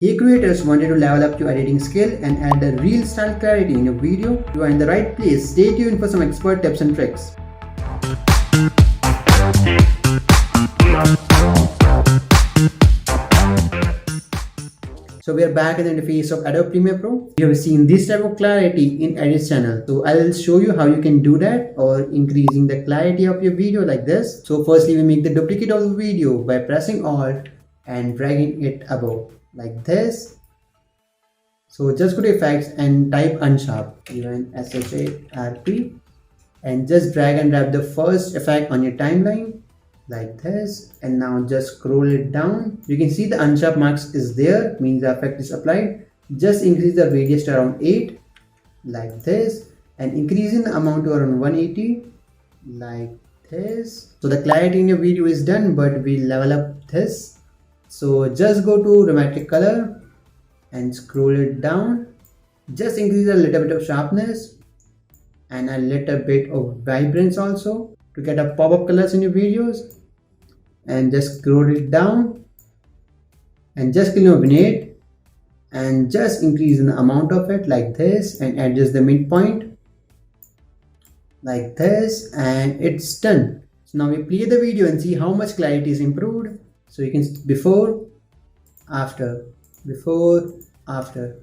Hey creators, wanted to level up your editing skill and add the real style clarity in your video? You are in the right place. Stay tuned for some expert tips and tricks. So we are back in the interface of Adobe Premiere Pro. You have seen this type of clarity in Edit channel. So I'll show you how you can do that or increasing the clarity of your video like this. So firstly, we make the duplicate of the video by pressing Alt and dragging it above like this. So just go to effects and type unsharp, even SHARP, and just drag and drop the first effect on your timeline like this, and now just scroll it down. You can see the unsharp marks is there, means the effect is applied. Just increase the radius to around 8 like this, and increasing the amount to around 180 like this. So the clarity in your video is done, but we level up this. So just go to dramatic color and scroll it down. Just increase a little bit of sharpness and a little bit of vibrance also to get a pop-up colors in your videos. And just scroll it down and just illuminate and just increase the amount of it like this, and adjust the midpoint like this, and it's done. So now we play the video and see how much clarity is improved. So you can before, after, before, after.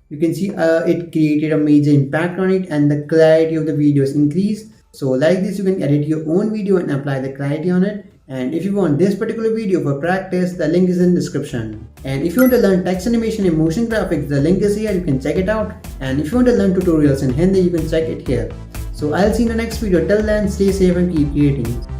You can see it created a major impact on it, and the clarity of the video is increased. So like this, you can edit your own video and apply the clarity on it. And if you want this particular video for practice, the link is in the description. And if you want to learn text animation and motion graphics, the link is here, you can check it out. And if you want to learn tutorials in Hindi, you can check it here. So I'll see you in the next video. Till then, stay safe and keep creating.